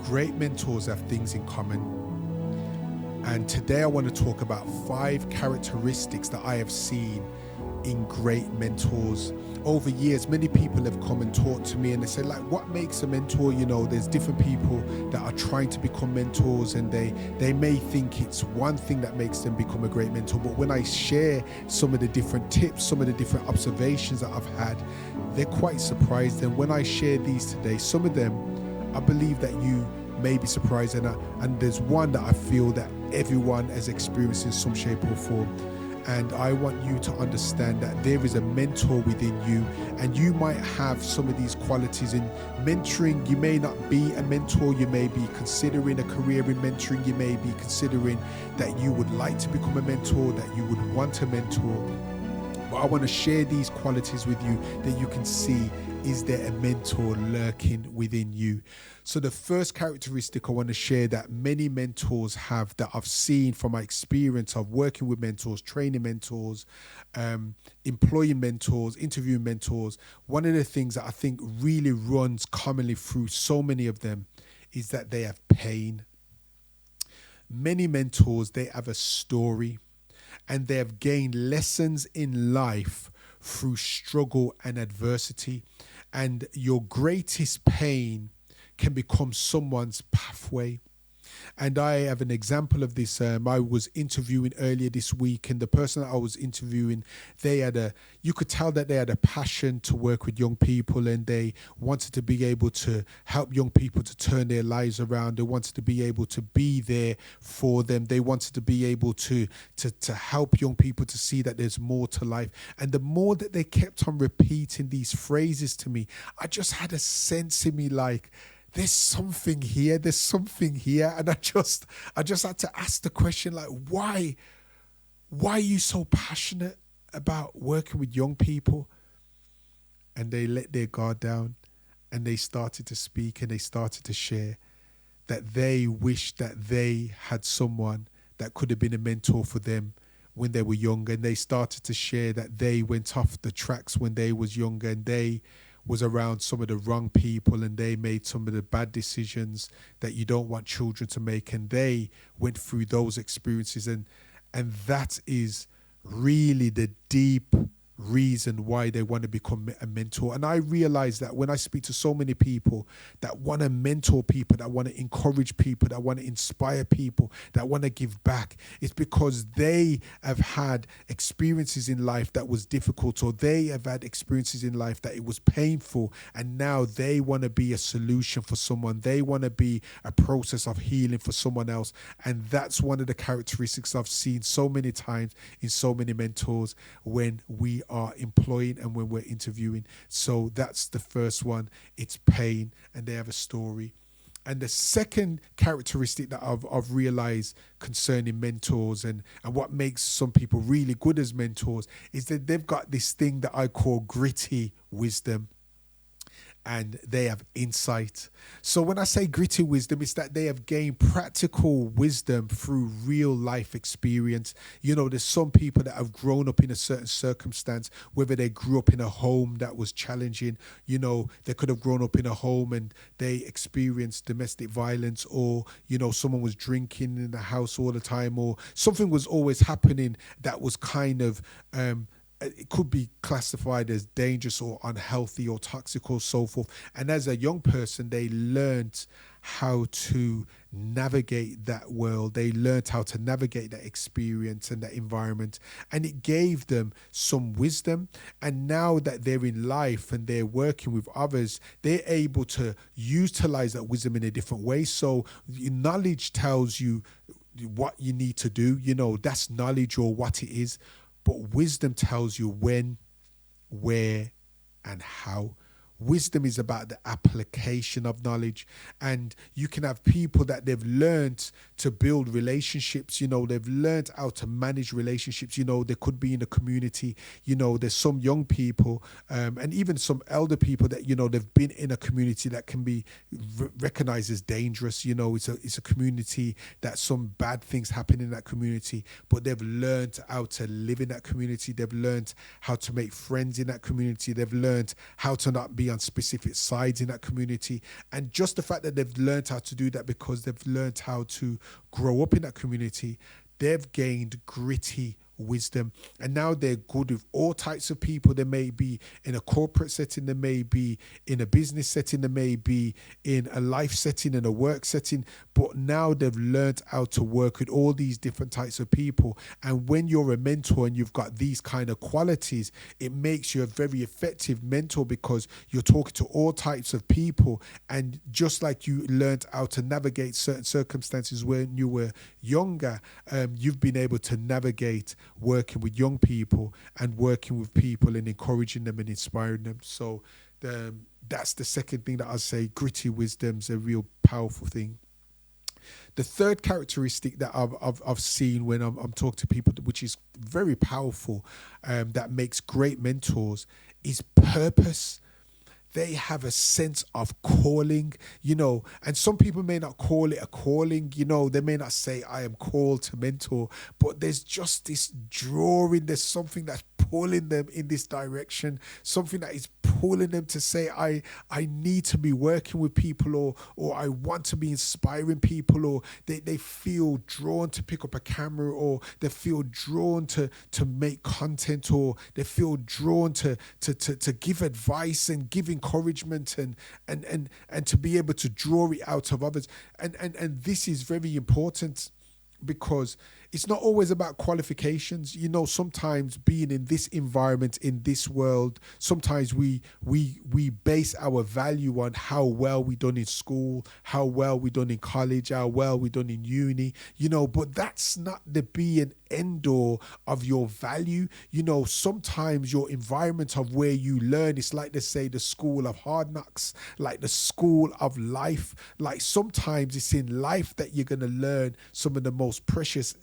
Great mentors have things in common. And today I want to talk about 5 characteristics that I have seen in great mentors. Over years, many people have come and talked to me and they say, like, what makes a mentor? You know, there's different people that are trying to become mentors, and they may think it's one thing that makes them become a great mentor. But when I share some of the different tips, some of the different observations that I've had, they're quite surprised. And when I share these today, some of them, I believe that you may be surprised. And there's one that I feel that everyone has experienced in some shape or form. And I want you to understand that there is a mentor within you, and you might have some of these qualities in mentoring. You may not be a mentor. You may be considering a career in mentoring. You may be considering that you would like to become a mentor, that you would want a mentor. But I want to share these qualities with you that you can see, is there a mentor lurking within you? So the first characteristic I want to share that many mentors have, that I've seen from my experience of working with mentors, training mentors, employing mentors, interviewing mentors, one of the things that I think really runs commonly through so many of them is that they have pain. Many mentors, they have a story, and they have gained lessons in life through struggle and adversity. And your greatest pain can become someone's pathway. And I have an example of this. I was interviewing earlier this week, and the person that I was interviewing, you could tell that they had a passion to work with young people, and they wanted to be able to help young people to turn their lives around. They wanted to be able to be there for them. They wanted to be able to help young people to see that there's more to life. And the more that they kept on repeating these phrases to me, I just had a sense in me like, there's something here. And I just had to ask the question, like, why are you so passionate about working with young people? And they let their guard down, and they started to speak, and they started to share that they wished that they had someone that could have been a mentor for them when they were younger. And they started to share that they went off the tracks when they was younger, and they was around some of the wrong people, and they made some of the bad decisions that you don't want children to make, and they went through those experiences, and that is really the deep reason why they want to become a mentor. And I realize that when I speak to so many people that want to mentor people, that want to encourage people, that want to inspire people, that want to give back, it's because they have had experiences in life that was difficult, or they have had experiences in life that it was painful, and now they want to be a solution for someone. They want to be a process of healing for someone else. And that's one of the characteristics I've seen so many times in so many mentors when we are employing and when we're interviewing. So that's the first one. It's pain, and they have a story. And the second characteristic that I've realized concerning mentors and what makes some people really good as mentors is that they've got this thing that I call gritty wisdom. And they have insight. So when I say gritty wisdom, it's that they have gained practical wisdom through real life experience. You know, there's some people that have grown up in a certain circumstance, whether they grew up in a home that was challenging, you know, they could have grown up in a home and they experienced domestic violence, or, you know, someone was drinking in the house all the time, or something was always happening that was kind of, it could be classified as dangerous or unhealthy or toxic or so forth. And as a young person, they learned how to navigate that world. They learned how to navigate that experience and that environment. And it gave them some wisdom. And now that they're in life and they're working with others, they're able to utilize that wisdom in a different way. So knowledge tells you what you need to do. You know, that's knowledge or what it is. But wisdom tells you when, where, and how. Wisdom is about the application of knowledge. And you can have people that they've learned to build relationships. You know, they've learned how to manage relationships. You know, they could be in a community. You know, there's some young people and even some elder people that, you know, they've been in a community that can be recognized as dangerous. You know, it's a community that some bad things happen in that community, but they've learned how to live in that community. They've learned how to make friends in that community. They've learned how to not be on specific sides in that community. And just the fact that they've learned how to do that because they've learned how to grow up in that community, they've gained gritty wisdom, and now they're good with all types of people. They may be in a corporate setting, they may be in a business setting, they may be in a life setting, in a work setting, but now they've learned how to work with all these different types of people. And when you're a mentor and you've got these kind of qualities, it makes you a very effective mentor because you're talking to all types of people. And just like you learned how to navigate certain circumstances when you were younger, you've been able to navigate working with young people and working with people and encouraging them and inspiring them. So that's the second thing that I'd say. Gritty wisdom's a real powerful thing. The third characteristic that I've seen when I'm talking to people, which is very powerful, that makes great mentors, is purpose. They have a sense of calling, and some people may not call it a calling, they may not say, I am called to mentor, but there's just this drawing, there's something that's pulling them in this direction, something that is pulling them to say, I need to be working with people, or I want to be inspiring people, or they feel drawn to pick up a camera, or they feel drawn to make content, or they feel drawn to give advice and give encouragement and to be able to draw it out of others. And this is very important because it's not always about qualifications. Sometimes being in this environment, in this world, sometimes we base our value on how well we done in school, how well we done in college, how well we done in uni, but that's not the be and end all of your value. Sometimes your environment of where you learn, it's like they say the school of hard knocks, like the school of life. Like sometimes it's in life that you're going to learn some of the most precious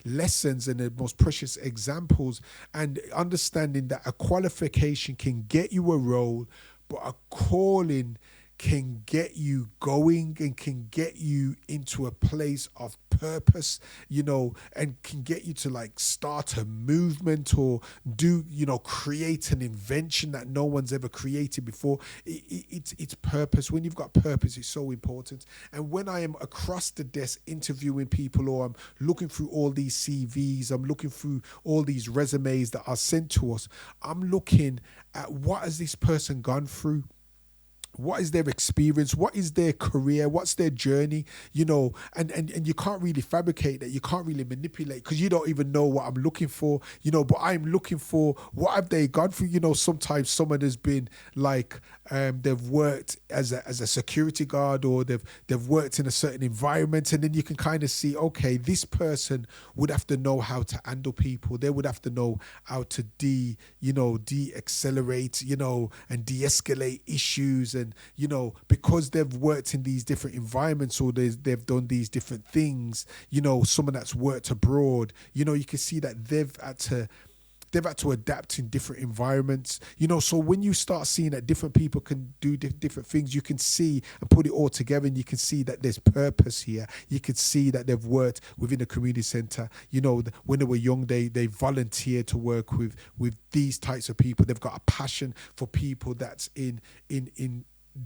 lessons and the most precious examples, and understanding that a qualification can get you a role, but a calling can get you going and can get you into a place of purpose, and can get you to like start a movement or do, create an invention that no one's ever created before. It's purpose. When you've got purpose, it's so important. And when I am across the desk interviewing people, or I'm looking through all these CVs, I'm looking through all these resumes that are sent to us, I'm looking at what has this person gone through. What is their experience? What is their career? What's their journey? And you can't really fabricate that. You can't really manipulate because you don't even know what I'm looking for, but I'm looking for what have they gone through. Sometimes someone has been like, they've worked as a security guard, or they've worked in a certain environment, and then you can kind of see, okay, this person would have to know how to handle people. They would have to know how to de-accelerate, and de-escalate issues. And, because they've worked in these different environments, or they've done these different things, someone that's worked abroad, you can see that they've had to adapt in different environments, so when you start seeing that different people can do different things, you can see and put it all together, and you can see that there's purpose here. You can see that they've worked within a community center. When they were young, they volunteered to work with these types of people. They've got a passion for people that's in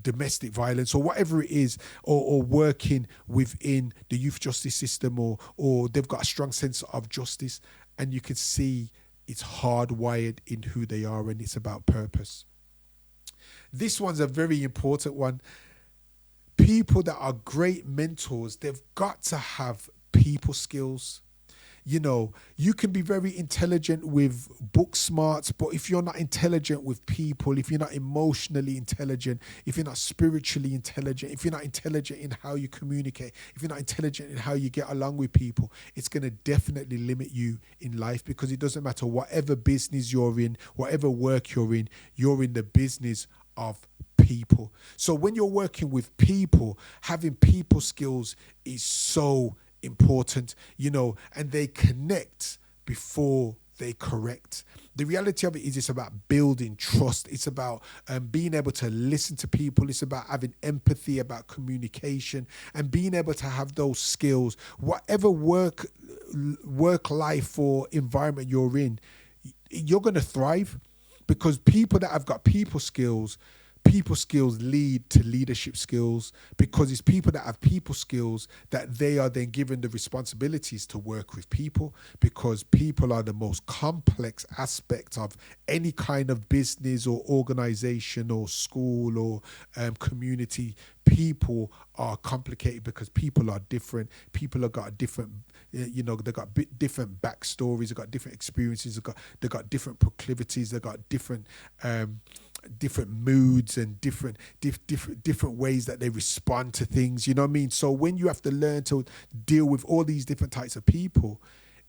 domestic violence or whatever it is, or working within the youth justice system, or they've got a strong sense of justice, and you can see it's hardwired in who they are, and it's about purpose. This one's a very important one. People that are great mentors, they've got to have people skills. You can be very intelligent with book smarts, but if you're not intelligent with people, if you're not emotionally intelligent, if you're not spiritually intelligent, if you're not intelligent in how you communicate, if you're not intelligent in how you get along with people, it's going to definitely limit you in life, because it doesn't matter whatever business you're in, whatever work you're in the business of people. So when you're working with people, having people skills is so important, and they connect before they correct. The reality of it is it's about building trust. It's about being able to listen to people. It's about having empathy, about communication, and being able to have those skills. Whatever work life or environment you're in, you're going to thrive, because people that have got people skills, people skills lead to leadership skills, because it's people that have people skills that they are then given the responsibilities to work with people, because people are the most complex aspect of any kind of business or organization or school or community. People are complicated because people are different. People have got different, they've got different backstories, they've got different experiences, they've got different proclivities, they've got different moods and different ways that they respond to things. You know what I mean? So when you have to learn to deal with all these different types of people,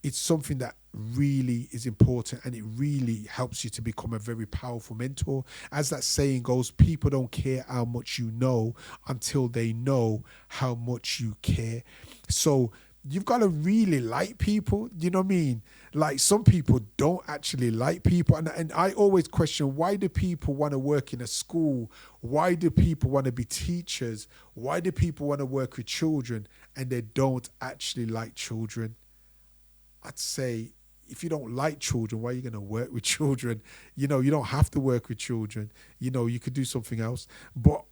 it's something that really is important, and it really helps you to become a very powerful mentor. As that saying goes, people don't care how much you know until they know how much you care. So you've got to really like people. You know what I mean? Like, some people don't actually like people. And I always question, why do people want to work in a school? Why do people want to be teachers? Why do people want to work with children and they don't actually like children? I'd say, if you don't like children, why are you going to work with children? You don't have to work with children. You could do something else. But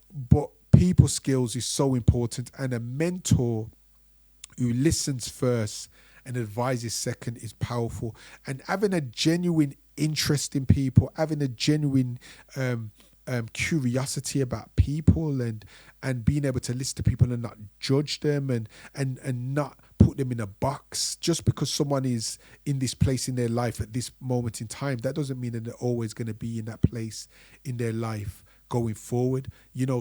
people skills is so important, and a mentor who listens first and advises second is powerful. And having a genuine interest in people, having a genuine curiosity about people, and being able to listen to people and not judge them, and not put them in a box. Just because someone is in this place in their life at this moment in time, that doesn't mean that they're always going to be in that place in their life going forward.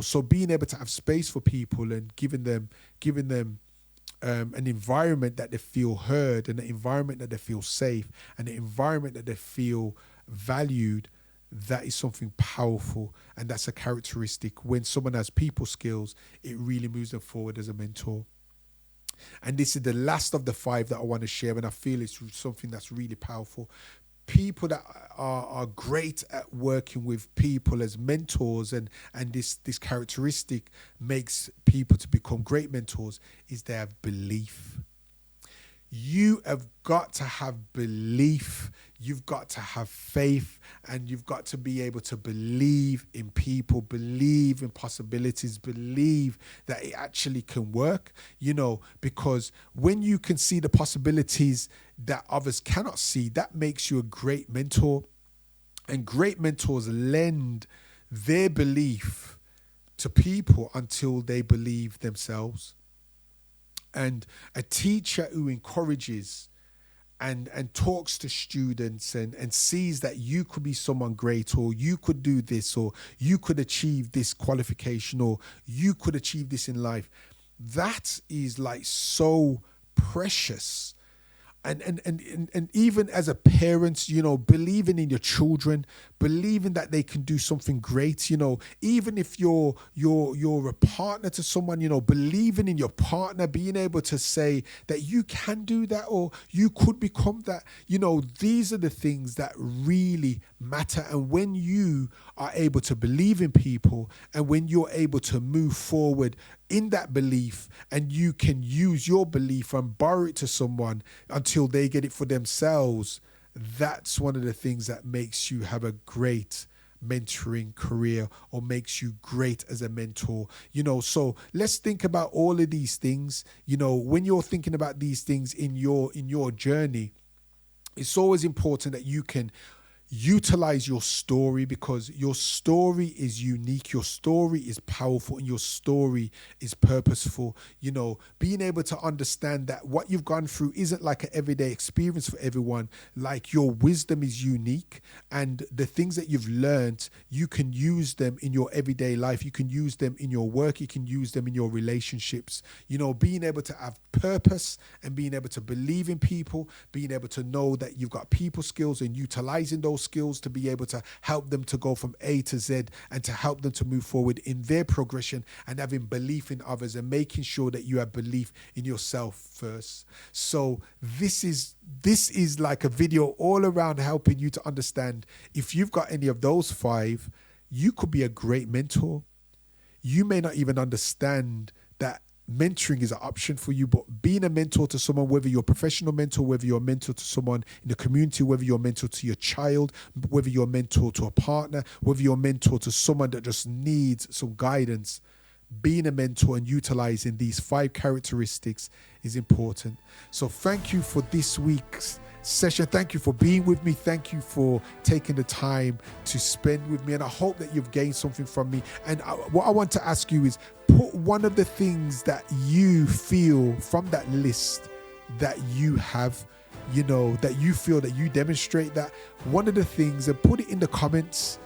So being able to have space for people and giving them an environment that they feel heard, and an environment that they feel safe, and an environment that they feel valued, that is something powerful. And that's a characteristic. When someone has people skills, it really moves them forward as a mentor. And this is the last of the 5 that I want to share, and I feel it's something that's really powerful. People that are great at working with people as mentors, and this characteristic makes people to become great mentors, is they have belief. You have got to have belief. You've got to have faith, and you've got to be able to believe in people, believe in possibilities, believe that it actually can work, because when you can see the possibilities that others cannot see, that makes you a great mentor. And great mentors lend their belief to people until they believe themselves. And a teacher who encourages and talks to students and sees that you could be someone great, or you could do this, or you could achieve this qualification, or you could achieve this in life, that is like so precious. And even as a parent, believing in your children, believing that they can do something great, even if you're a partner to someone, believing in your partner, being able to say that you can do that, or you could become that, these are the things that really matter. And when you are able to believe in people, and when you're able to move forward in that belief, and you can use your belief and borrow it to someone until they get it for themselves, that's one of the things that makes you have a great mentoring career, or makes you great as a mentor. So let's think about all of these things. When you're thinking about these things in your journey, it's always important that you can utilize your story, because your story is unique, your story is powerful, and your story is purposeful. Being able to understand that what you've gone through isn't like an everyday experience for everyone. Like, your wisdom is unique, and the things that you've learned, you can use them in your everyday life, you can use them in your work, you can use them in your relationships. Being able to have purpose, and being able to believe in people, being able to know that you've got people skills, and utilizing those skills to be able to help them to go from A to Z, and to help them to move forward in their progression, and having belief in others, and making sure that you have belief in yourself first. So this is like a video all around helping you to understand, if you've got any of those 5, you could be a great mentor. You may not even understand that mentoring is an option for you, but being a mentor to someone, whether you're a professional mentor, whether you're a mentor to someone in the community, whether you're a mentor to your child, whether you're a mentor to a partner, whether you're a mentor to someone that just needs some guidance, being a mentor and utilizing these 5 characteristics is important. So thank you for this week's session. Thank you for being with me. Thank you for taking the time to spend with me. And I hope that you've gained something from me. And what I want to ask you is, put one of the things that you feel from that list that you have, that you feel that you demonstrate that, one of the things, and put it in the comments.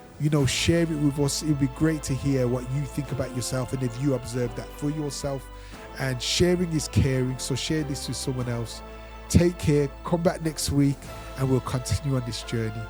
Share it with us. It would be great to hear what you think about yourself and if you observe that for yourself. And sharing is caring. So share this with someone else. Take care. Come back next week and we'll continue on this journey.